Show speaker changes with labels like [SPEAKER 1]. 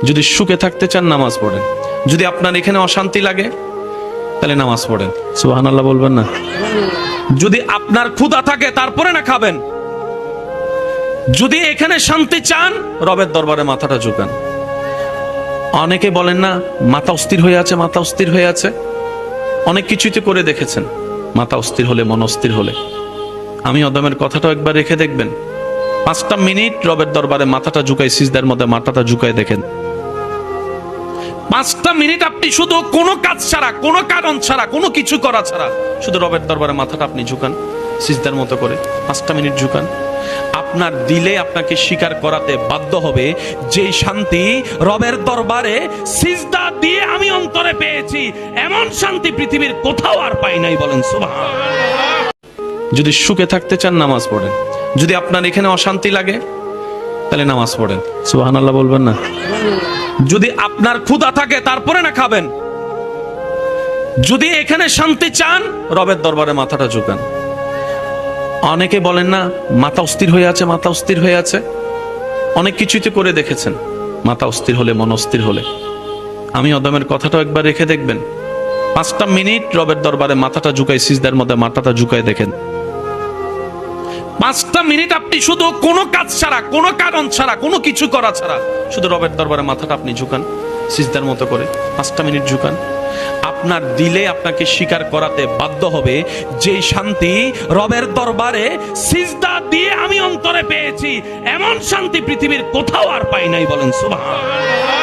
[SPEAKER 1] যদি সুখে থাকতে চান নামাজ পড়েন। যদি আপনার এখানে অশান্তি লাগে তাহলে নামাজ পড়েন। সুবহানাল্লাহ বলবেন না? যদি আপনার ক্ষুধা থাকে তারপরে না খাবেন। যদি এখানে শান্তি চান রবের দরবারে মাথাটা ঝুঁকান। অনেকে বলেন না মাথা অস্থির হয়ে আছে, মাথা অস্থির হয়ে আছে। অনেক কিছুই তো করে দেখেছেন, মাথা অস্থির হলে, মন অস্থির হলে। আমি অদমের কথাটাও একবার রেখে দেখবেন। 5টা মিনিট রবের দরবারে মাথাটা ঝুঁকাই, সিজদার মধ্যে মাথাটা ঝুঁকাই দেখেন। 5টা মিনিট আপনি শুধু কোনো কাজ ছাড়া, কোনো কারণ ছাড়া, কোনো কিছু করা ছাড়া শুধু রবের দরবারে মাথাটা আপনি ঝুঁকান, সিজদার মতো করে 5টা মিনিট ঝুঁকান। আপনার দিলে আপনাকে স্বীকার করাতে বাধ্য হবে যে শান্তি রবের দরবারে সিজদা দিয়ে আমি অন্তরে পেয়েছি, এমন শান্তি পৃথিবীর কোথাও আর পাই নাই। বলেন সুবহানাল্লাহ। যদি সুখে থাকতে চান নামাজ পড়েন। যদি আপনার এখানে অশান্তি লাগে তাহলে নামাজ পড়েন। সুবহানাল্লাহ বলবেন না? যদি আপনার ক্ষুধা থাকে তারপরে না খাবেন। যদি এখানে শান্তি চান রবের দরবারে মাথাটা ঝুঁকান। অনেকে বলেন না মাথা অস্থির হয়ে আছে, মাথা অস্থির হয়ে আছে। অনেক কিছুই তো করে দেখেছেন, মাথা অস্থির হলে, মন অস্থির হলে। আমি অদমের কথাটাও একবার রেখে দেখবেন। 5টা মিনিট রবের দরবারে মাথাটা ঝুঁকাই, সিজদার মধ্যে মাথাটা ঝুঁকাই দেখেন। 5টা মিনিট আপনি শুধু কোনো কাজ ছাড়া, কোনো কারণ ছাড়া, কোনো কিছু করা ছাড়া শুধু রবের দরবারে মাথাটা আপনি ঝুঁকান, সিজদার মতো করে 5টা মিনিট ঝুঁকান। আপনার দিলে আপনাকে স্বীকার করাতে বাধ্য হবে যে শান্তি রবের দরবারে সিজদা দিয়ে আমি অন্তরে পেয়েছি, এমন শান্তি পৃথিবীর কোথাও আর পাই নাই। বলেন সুবহানাল্লাহ।